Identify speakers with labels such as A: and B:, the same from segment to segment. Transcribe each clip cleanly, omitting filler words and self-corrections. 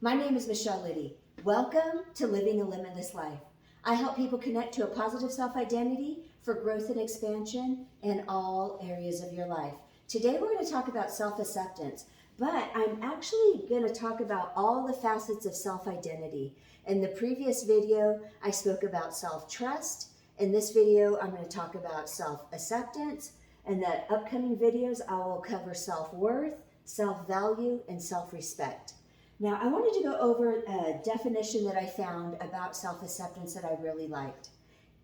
A: My name is Michelle Liddy. Welcome to Living a Limitless Life. I help people connect to a positive self-identity for growth and expansion in all areas of your life. Today we're going to talk about self-acceptance, but I'm actually going to talk about all the facets of self-identity. In the previous video, I spoke about self-trust. In this video, I'm going to talk about self-acceptance. In the upcoming videos, I will cover self-worth, self-value, and self-respect. Now, I wanted to go over a definition that I found about self-acceptance that I really liked.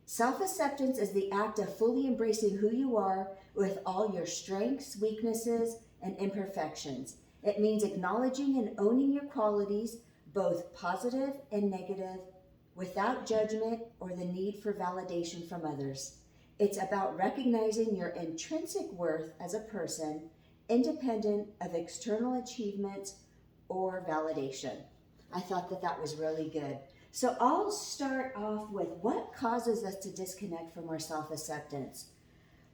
A: Self-acceptance is the act of fully embracing who you are with all your strengths, weaknesses, and imperfections. It means acknowledging and owning your qualities, both positive and negative, without judgment or the need for validation from others. It's about recognizing your intrinsic worth as a person, independent of external achievements or validation. I thought that that was really good. So I'll start off with what causes us to disconnect from our self-acceptance.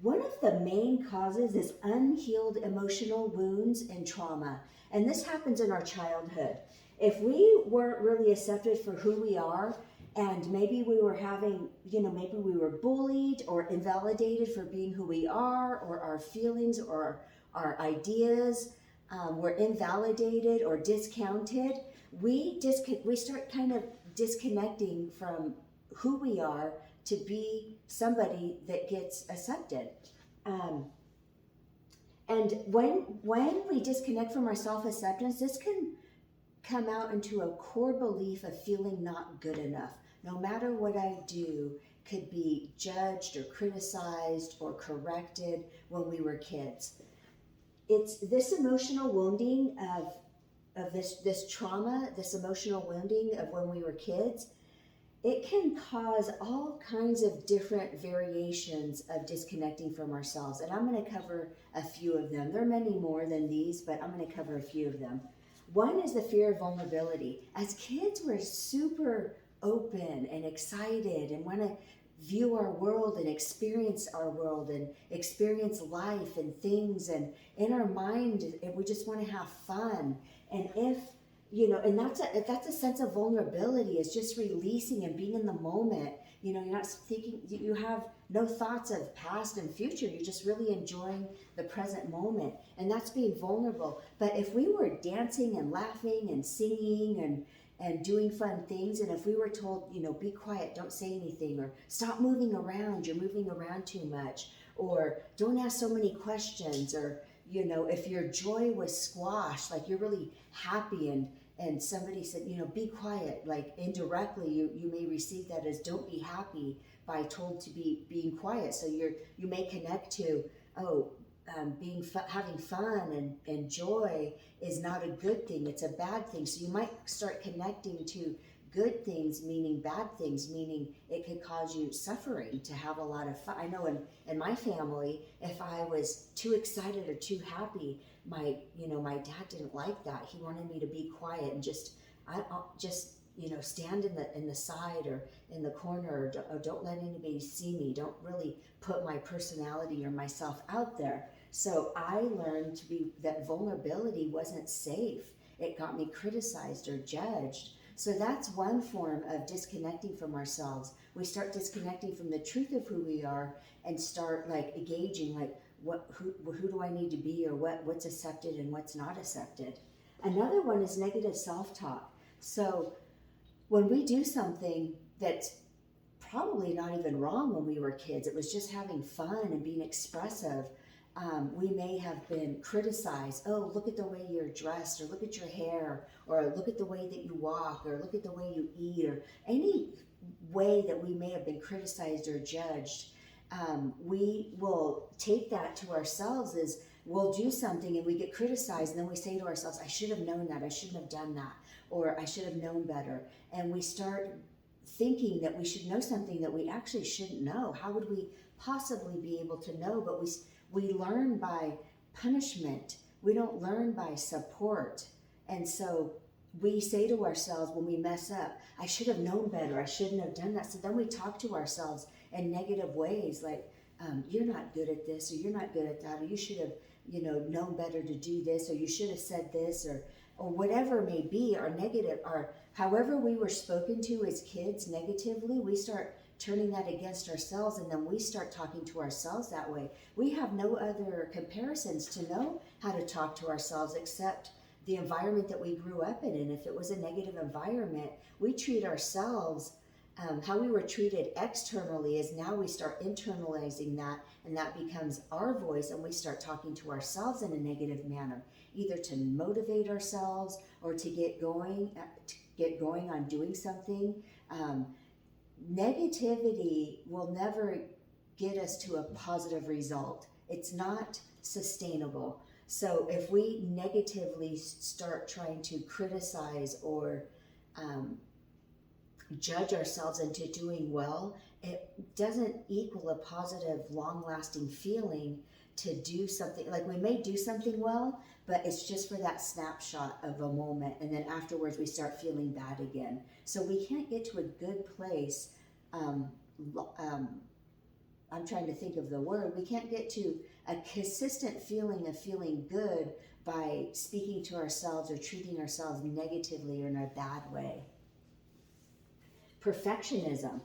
A: One of the main causes is unhealed emotional wounds and trauma. And this happens in our childhood. If we weren't really accepted for who we are, and maybe we were having, maybe we were bullied or invalidated for being who we are, or our feelings or our ideas, were invalidated or discounted, we start kind of disconnecting from who we are to be somebody that gets accepted. And when we disconnect from our self-acceptance, this can come out into a core belief of feeling not good enough. No matter what I do could be judged or criticized or corrected when we were kids. It's this emotional wounding of this trauma, this emotional wounding of when we were kids. It can cause all kinds of different variations of disconnecting from ourselves. And I'm going to cover a few of them. There are many more than these, but I'm going to cover a few of them. One is the fear of vulnerability. As kids, we're super open and excited and want to view our world and experience life and things, and in our mind we just want to have fun. And and that's a sense of vulnerability, is just releasing and being in the moment. You're not thinking, you have no thoughts of past and future, you're just really enjoying the present moment, and that's being vulnerable. But if we were dancing and laughing and singing and doing fun things, and if we were told, be quiet, don't say anything, or stop moving around, you're moving around too much, or don't ask so many questions, or if your joy was squashed, like you're really happy and somebody said, be quiet, like indirectly you may receive that as don't be happy by told to be being quiet. So you may connect to, having fun and joy is not a good thing, it's a bad thing. So you might start connecting to good things meaning bad things, meaning it could cause you suffering to have a lot of fun. I know in my family, if I was too excited or too happy, my dad didn't like that. He wanted me to be quiet and just stand in the side or in the corner, or don't let anybody see me. Don't really put my personality or myself out there. So I learned that vulnerability wasn't safe. It got me criticized or judged. So that's one form of disconnecting from ourselves. We start disconnecting from the truth of who we are and start gauging who do I need to be, or what's accepted and what's not accepted. Another one is negative self-talk. So when we do something that's probably not even wrong when we were kids, it was just having fun and being expressive, we may have been criticized. Oh, look at the way you're dressed, or look at your hair, or look at the way that you walk, or look at the way you eat, or any way that we may have been criticized or judged. We will take that to ourselves as we'll do something and we get criticized, and then we say to ourselves, I should have known that, I shouldn't have done that, or I should have known better. And we start thinking that we should know something that we actually shouldn't know. How would we possibly be able to know? But we learn by punishment. We don't learn by support. And so we say to ourselves when we mess up, I should have known better, I shouldn't have done that. So then we talk to ourselves in negative ways, like, you're not good at this, or you're not good at that, or you should have, known better to do this, or you should have said this, or whatever it may be, our negative, our however we were spoken to as kids negatively, we start turning that against ourselves, and then we start talking to ourselves that way. We have no other comparisons to know how to talk to ourselves except the environment that we grew up in. And if it was a negative environment, we treat ourselves, how we were treated externally is now we start internalizing that, and that becomes our voice, and we start talking to ourselves in a negative manner, either to motivate ourselves or to get going on doing something. Negativity will never get us to a positive result. It's not sustainable. So if we negatively start trying to criticize or judge ourselves into doing well, it doesn't equal a positive, long-lasting feeling to do something. Like, we may do something well, but it's just for that snapshot of a moment, and then afterwards we start feeling bad again. So we can't get to a good place. I'm trying to think of the word. We can't get to a consistent feeling of feeling good by speaking to ourselves or treating ourselves negatively or in a bad way. Perfectionism.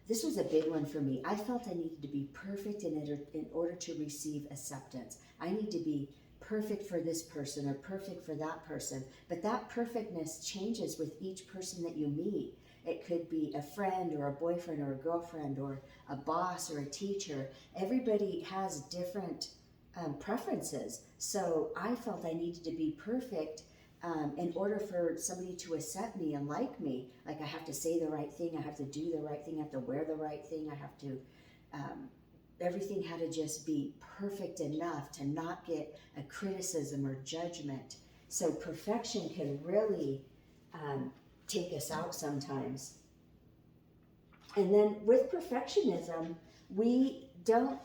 A: This was a big one for me. I felt I needed to be perfect in order to receive acceptance. I need to be perfect for this person or perfect for that person. But that perfectness changes with each person that you meet. It could be a friend or a boyfriend or a girlfriend or a boss or a teacher. Everybody has different preferences. So I felt I needed to be perfect in order for somebody to accept me and like me. Like, I have to say the right thing, I have to do the right thing, I have to wear the right thing, I have to, everything had to just be perfect enough to not get a criticism or judgment. So perfection can really take us out sometimes. And then with perfectionism, we don't,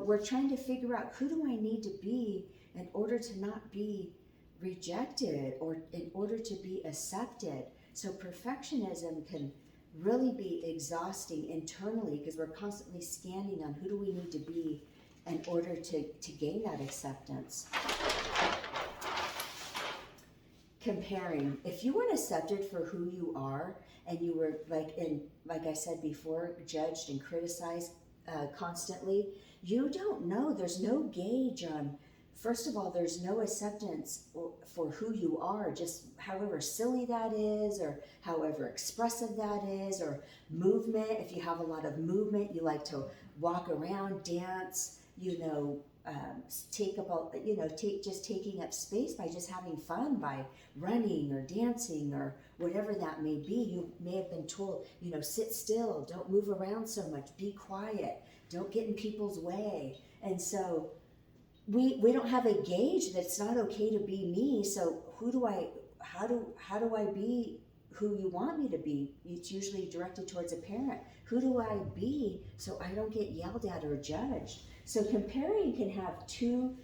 A: we're trying to figure out, who do I need to be in order to not be rejected or in order to be accepted? So perfectionism can really be exhausting internally, because we're constantly scanning on who do we need to be in order to gain that acceptance. Comparing. If you weren't accepted for who you are, and you were, like I said before, judged and criticized constantly, you don't know. There's no gauge on, first of all, there's no acceptance for who you are, just however silly that is, or however expressive that is, or movement. If you have a lot of movement, you like to walk around, dance, taking up space by just having fun, by running or dancing or whatever that may be. You may have been told, sit still, don't move around so much, be quiet, don't get in people's way. And so we don't have a gauge that it's not okay to be me. So how do I be who you want me to be? It's usually directed towards a parent. Who do I be so I don't get yelled at or judged? So comparing can have two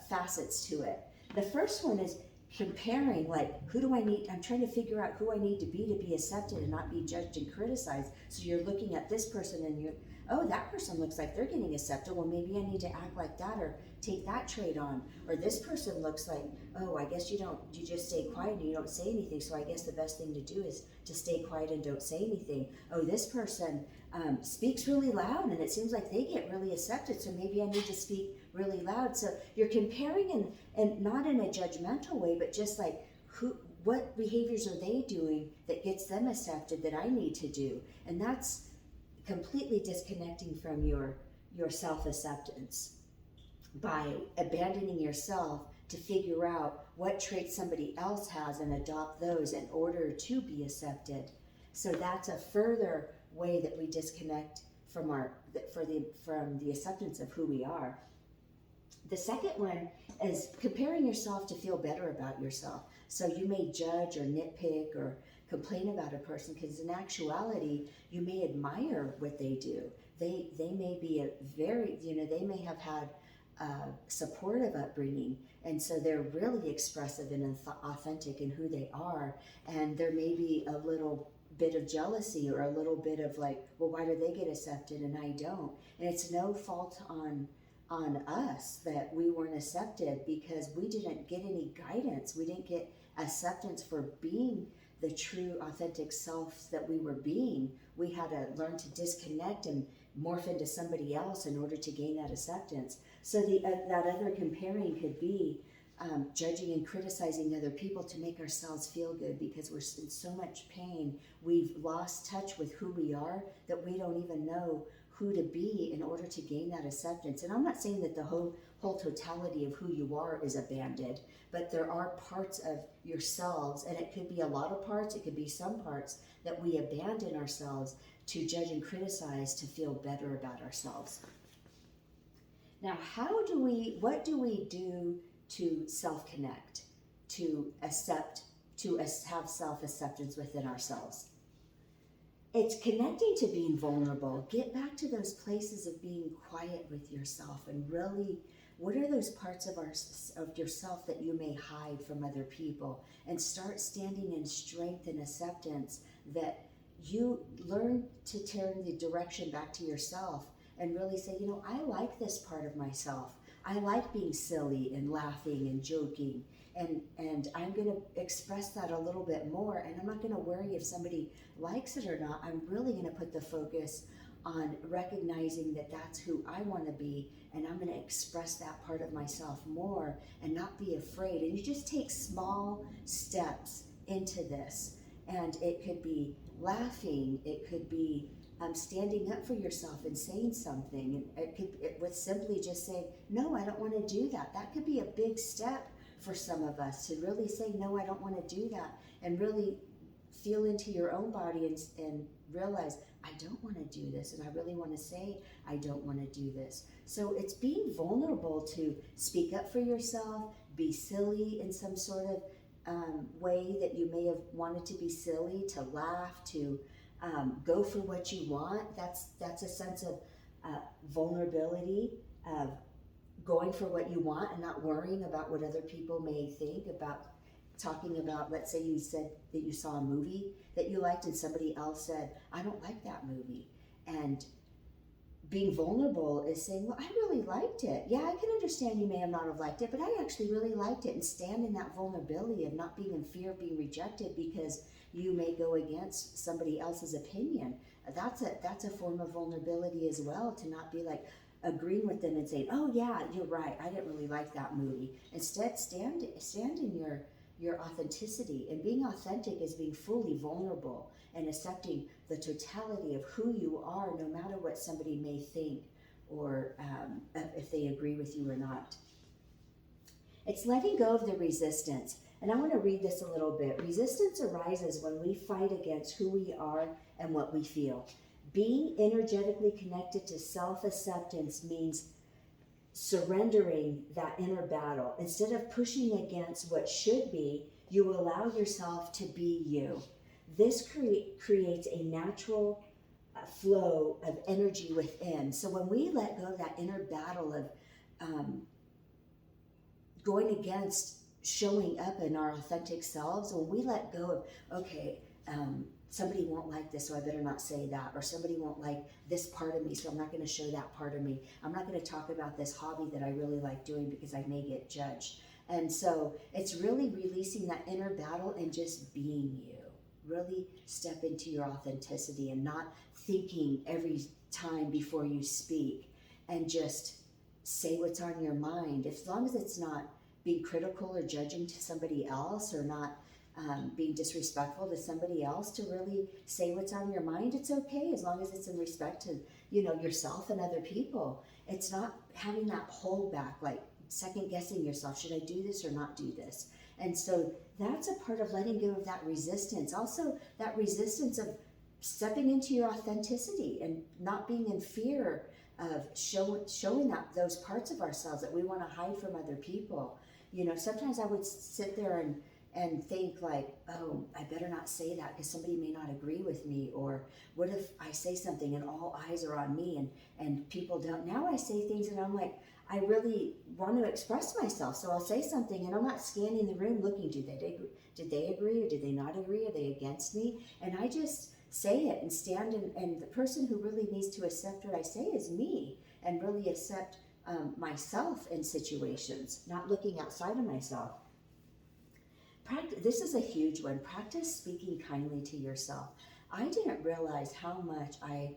A: facets to it. The first one is comparing, like, who do I need? I'm trying to figure out who I need to be accepted and not be judged and criticized. So you're looking at this person and oh, that person looks like they're getting accepted. Well, maybe I need to act like that or take that trait on. Or this person looks like, oh, I guess you just stay quiet and you don't say anything. So I guess the best thing to do is to stay quiet and don't say anything. Oh, this person speaks really loud and it seems like they get really accepted. So maybe I need to speak really loud. So you're comparing and not in a judgmental way, but just like, what behaviors are they doing that gets them accepted that I need to do? And that's completely disconnecting from your self-acceptance by abandoning yourself to figure out what traits somebody else has and adopt those in order to be accepted. So that's a further way that we disconnect from the acceptance of who we are. The second one is comparing yourself to feel better about yourself. So you may judge or nitpick or complain about a person because in actuality, you may admire what they do. They may be they may have had a supportive upbringing, and so they're really expressive and authentic in who they are. And there may be a little bit of jealousy or a little bit of like, well, why do they get accepted and I don't? And it's no fault on on us that we weren't accepted because we didn't get any guidance. We didn't get acceptance for being the true, authentic self that we were being. We had to learn to disconnect and morph into somebody else in order to gain that acceptance. So that other comparing could be judging and criticizing other people to make ourselves feel good because we're in so much pain. We've lost touch with who we are that we don't even know who to be in order to gain that acceptance. And I'm not saying that the whole totality of who you are is abandoned, but there are parts of yourselves, and it could be a lot of parts, it could be some parts that we abandon ourselves to judge and criticize to feel better about ourselves. Now, what do we do to self-connect, to accept, to have self-acceptance within ourselves? It's connecting to being vulnerable. Get back to those places of being quiet with yourself and really, what are those parts of yourself that you may hide from other people, and start standing in strength and acceptance that you learn to turn the direction back to yourself and really say, I like this part of myself. I like being silly and laughing and joking, and I'm going to express that a little bit more, and I'm not going to worry if somebody likes it or not. I'm really going to put the focus on recognizing that that's who I want to be, and I'm going to express that part of myself more and not be afraid. And you just take small steps into this, and it could be laughing, it could be standing up for yourself and saying something. It would simply just say, no, I don't want to do that. That could be a big step for some of us, to really say, no, I don't want to do that, and really feel into your own body and realize, I don't want to do this, and I really want to say, I don't want to do this. So it's being vulnerable to speak up for yourself, be silly in some sort of way that you may have wanted to be silly, to laugh, to go for what you want. That's a sense of vulnerability, of going for what you want and not worrying about what other people may think about talking about. Let's say you said that you saw a movie that you liked and somebody else said, I don't like that movie. And being vulnerable is saying, well, I really liked it. Yeah, I can understand you may have not have liked it, but I actually really liked it. And stand in that vulnerability of not being in fear of being rejected because you may go against somebody else's opinion. That's a form of vulnerability as well, to not be like agreeing with them and saying, oh yeah, you're right, I didn't really like that movie. Instead, stand in your authenticity. And being authentic is being fully vulnerable and accepting the totality of who you are, no matter what somebody may think or if they agree with you or not. It's letting go of the resistance. And I want to read this a little bit. Resistance arises when we fight against who we are and what we feel. Being energetically connected to self-acceptance means surrendering that inner battle. Instead of pushing against what should be, you allow yourself to be you. This creates a natural flow of energy within. So when we let go of that inner battle of going against showing up in our authentic selves, when we let go of, okay, somebody won't like this, so I better not say that, or somebody won't like this part of me, so I'm not going to show that part of me. I'm not going to talk about this hobby that I really like doing because I may get judged. And so it's really releasing that inner battle and just being you. Really step into your authenticity and not thinking every time before you speak, and just say what's on your mind. As long as it's not being critical or judging to somebody else, or not being disrespectful to somebody else, to really say what's on your mind, it's okay, as long as it's in respect to yourself and other people. It's not having that hold back, like second guessing yourself, should I do this or not do this? And so that's a part of letting go of that resistance. Also, that resistance of stepping into your authenticity and not being in fear of showing that those parts of ourselves that we want to hide from other people. Sometimes I would sit there and think like, oh, I better not say that because somebody may not agree with me, or what if I say something and all eyes are on me and people don't. Now I say things and I'm like, I really want to express myself, so I'll say something and I'm not scanning the room looking, did they agree or did they not agree? Are they against me? And I just say it and stand and the person who really needs to accept what I say is me, and really accept myself in situations, not looking outside of myself. This is a huge one. Practice speaking kindly to yourself. I didn't realize how much I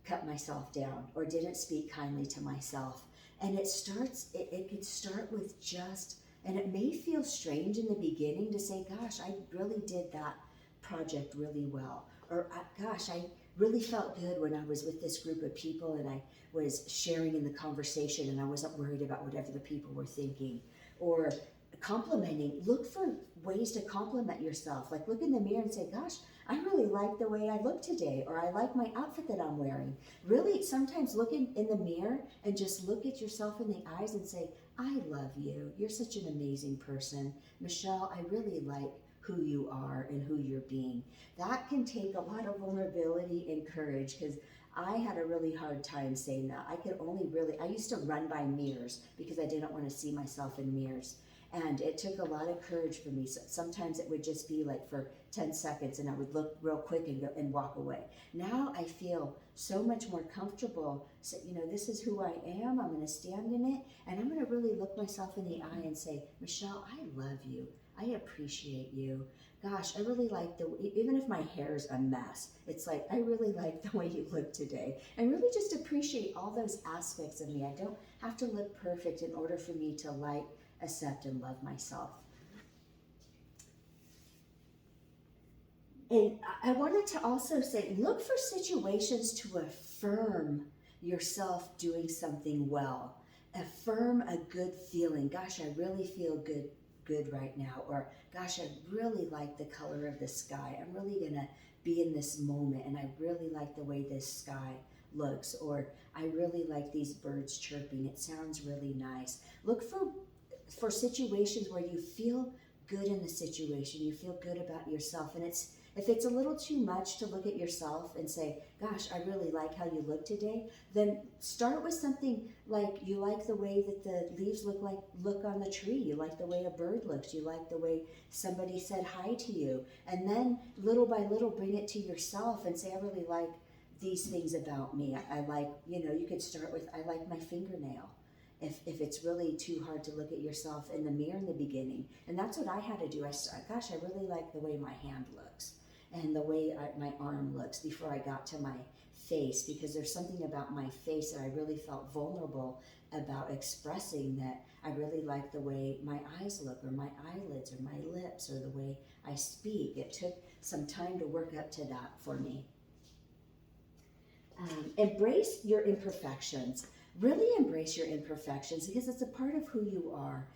A: cut myself down or didn't speak kindly to myself. And it could start with just, and it may feel strange in the beginning to say, gosh, I really did that project really well. Or, gosh, I really felt good when I was with this group of people and I was sharing in the conversation and I wasn't worried about whatever the people were thinking. Or complimenting, look for ways to compliment yourself. Like look in the mirror and say, gosh, I really like the way I look today, or I like my outfit that I'm wearing. Really, sometimes look in the mirror and just look at yourself in the eyes and say, I love you. You're such an amazing person. Michelle, I really like who you are and who you're being. That can take a lot of vulnerability and courage, because I had a really hard time saying that. I used to run by mirrors because I didn't want to see myself in mirrors. And it took a lot of courage for me. So sometimes it would just be like for 10 seconds and I would look real quick and go and walk away. Now I feel so much more comfortable. So, this is who I am. I'm going to stand in it. And I'm going to really look myself in the eye and say, Michelle, I love you. I appreciate you. Gosh, I really like even if my hair's a mess, it's like, I really like the way you look today. And really just appreciate all those aspects of me. I don't have to look perfect in order for me to like, accept, and love myself. And I wanted to also say, look for situations to affirm yourself doing something well. Affirm a good feeling. Gosh, I really feel good right now. Or gosh, I really like the color of the sky. I'm really gonna be in this moment and I really like the way this sky looks. Or I really like these birds chirping. It sounds really nice. Look for situations where you feel good in the situation, you feel good about yourself. And if it's a little too much to look at yourself and say, gosh, I really like how you look today, then start with something like you like the way that the leaves look on the tree, you like the way a bird looks, you like the way somebody said hi to you. And then little by little bring it to yourself and say, I really like these things about me. I like, you could start with, I like my fingernail. If it's really too hard to look at yourself in the mirror in the beginning. And that's what I had to do. Gosh, I really like the way my hand looks and the way my arm looks before I got to my face, because there's something about my face that I really felt vulnerable about expressing, that I really like the way my eyes look, or my eyelids, or my lips, or the way I speak. It took some time to work up to that for me. Embrace your imperfections. Really embrace your imperfections, because it's a part of who you are.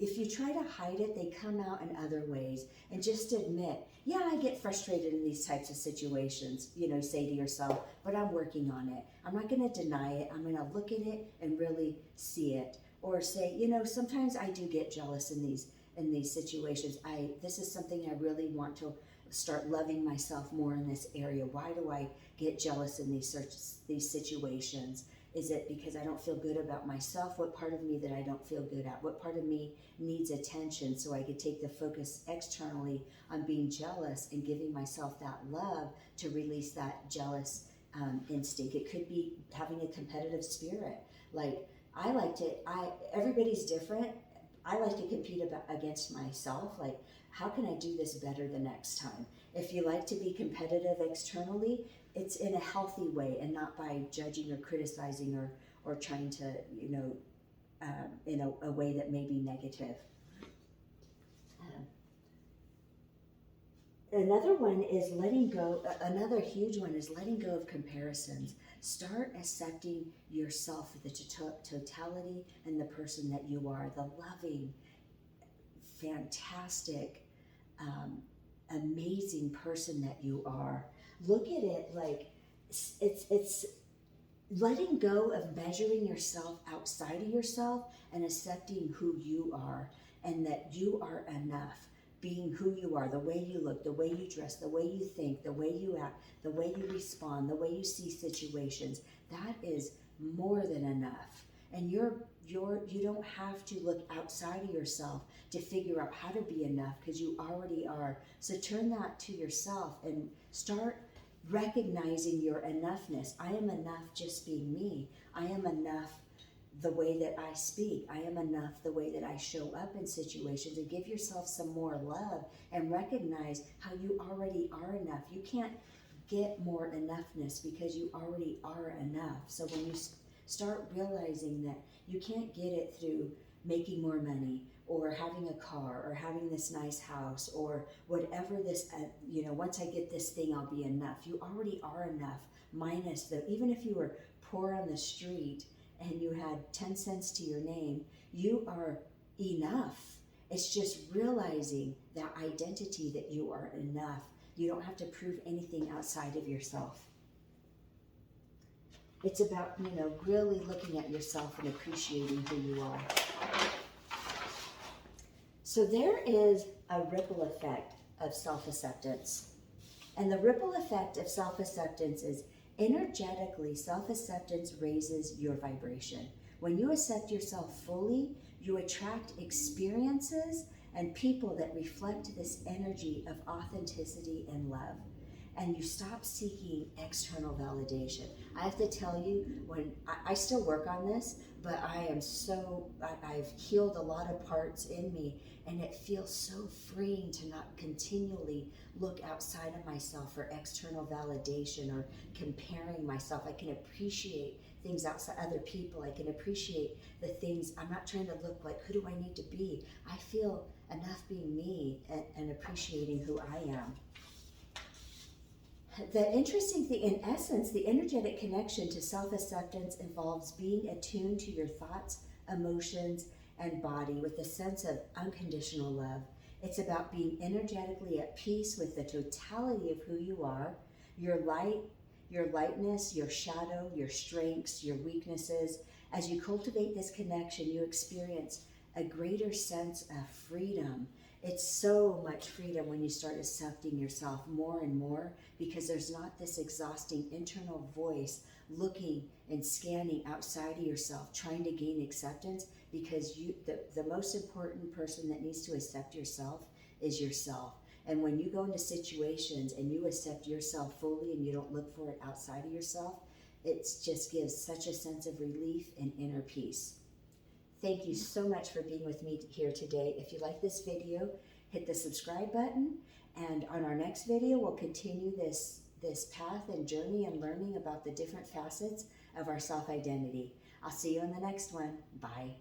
A: If you try to hide it, they come out in other ways. And just admit, yeah, I get frustrated in these types of situations. Say to yourself, but I'm working on it. I'm not going to deny it. I'm going to look at it and really see it. Or say, sometimes I do get jealous in these situations. This is something I really want to start loving myself more in this area. Why do I get jealous in these situations? Is it because I don't feel good about myself? What part of me that I don't feel good at? What part of me needs attention, so I could take the focus externally on being jealous and giving myself that love to release that jealous instinct? It could be having a competitive spirit. Like everybody's different. I like to compete against myself. Like, how can I do this better the next time? If you like to be competitive externally, it's in a healthy way and not by judging or criticizing or trying to, in a way that may be negative. Another one is letting go. Another huge one is letting go of comparisons. Start accepting yourself for the totality and the person that you are, the loving, fantastic, amazing person that you are. Look at it like it's letting go of measuring yourself outside of yourself and accepting who you are, and that you are enough. Being who you are, the way you look, the way you dress, the way you think, the way you act, the way you respond, the way you see situations, that is more than enough. And you don't have to look outside of yourself to figure out how to be enough, because you already are. So turn that to yourself and start recognizing your enoughness. I am enough just being me. I am enough the way that I speak. I am enough the way that I show up in situations, and give yourself some more love and recognize how you already are enough. You can't get more enoughness because you already are enough. So when you start realizing that you can't get it through making more money or having a car or having this nice house or whatever this, once I get this thing, I'll be enough. You already are enough, minus even if you were poor on the street and you had 10 cents to your name, you are enough. It's just realizing that identity that you are enough. You don't have to prove anything outside of yourself. It's about, really looking at yourself and appreciating who you are. So there is a ripple effect of self-acceptance. And the ripple effect of self-acceptance is energetically, self-acceptance raises your vibration. When you accept yourself fully, you attract experiences and people that reflect this energy of authenticity and love. And you stop seeking external validation. I have to tell you, when I still work on this, but I've healed a lot of parts in me, and it feels so freeing to not continually look outside of myself for external validation or comparing myself. I can appreciate things outside other people. I can appreciate the things. I'm not trying to look like, who do I need to be? I feel enough being me and appreciating who I am. The interesting thing, in essence, the energetic connection to self-acceptance involves being attuned to your thoughts, emotions, and body with a sense of unconditional love. It's about being energetically at peace with the totality of who you are, your light, your lightness, your shadow, your strengths, your weaknesses. As you cultivate this connection, you experience a greater sense of freedom. It's so much freedom when you start accepting yourself more and more, because there's not this exhausting internal voice looking and scanning outside of yourself, trying to gain acceptance, because the most important person that needs to accept yourself is yourself. And when you go into situations and you accept yourself fully and you don't look for it outside of yourself, it just gives such a sense of relief and inner peace. Thank you so much for being with me here today. If you like this video, hit the subscribe button. And on our next video, we'll continue this path and journey and learning about the different facets of our self-identity. I'll see you in the next one. Bye.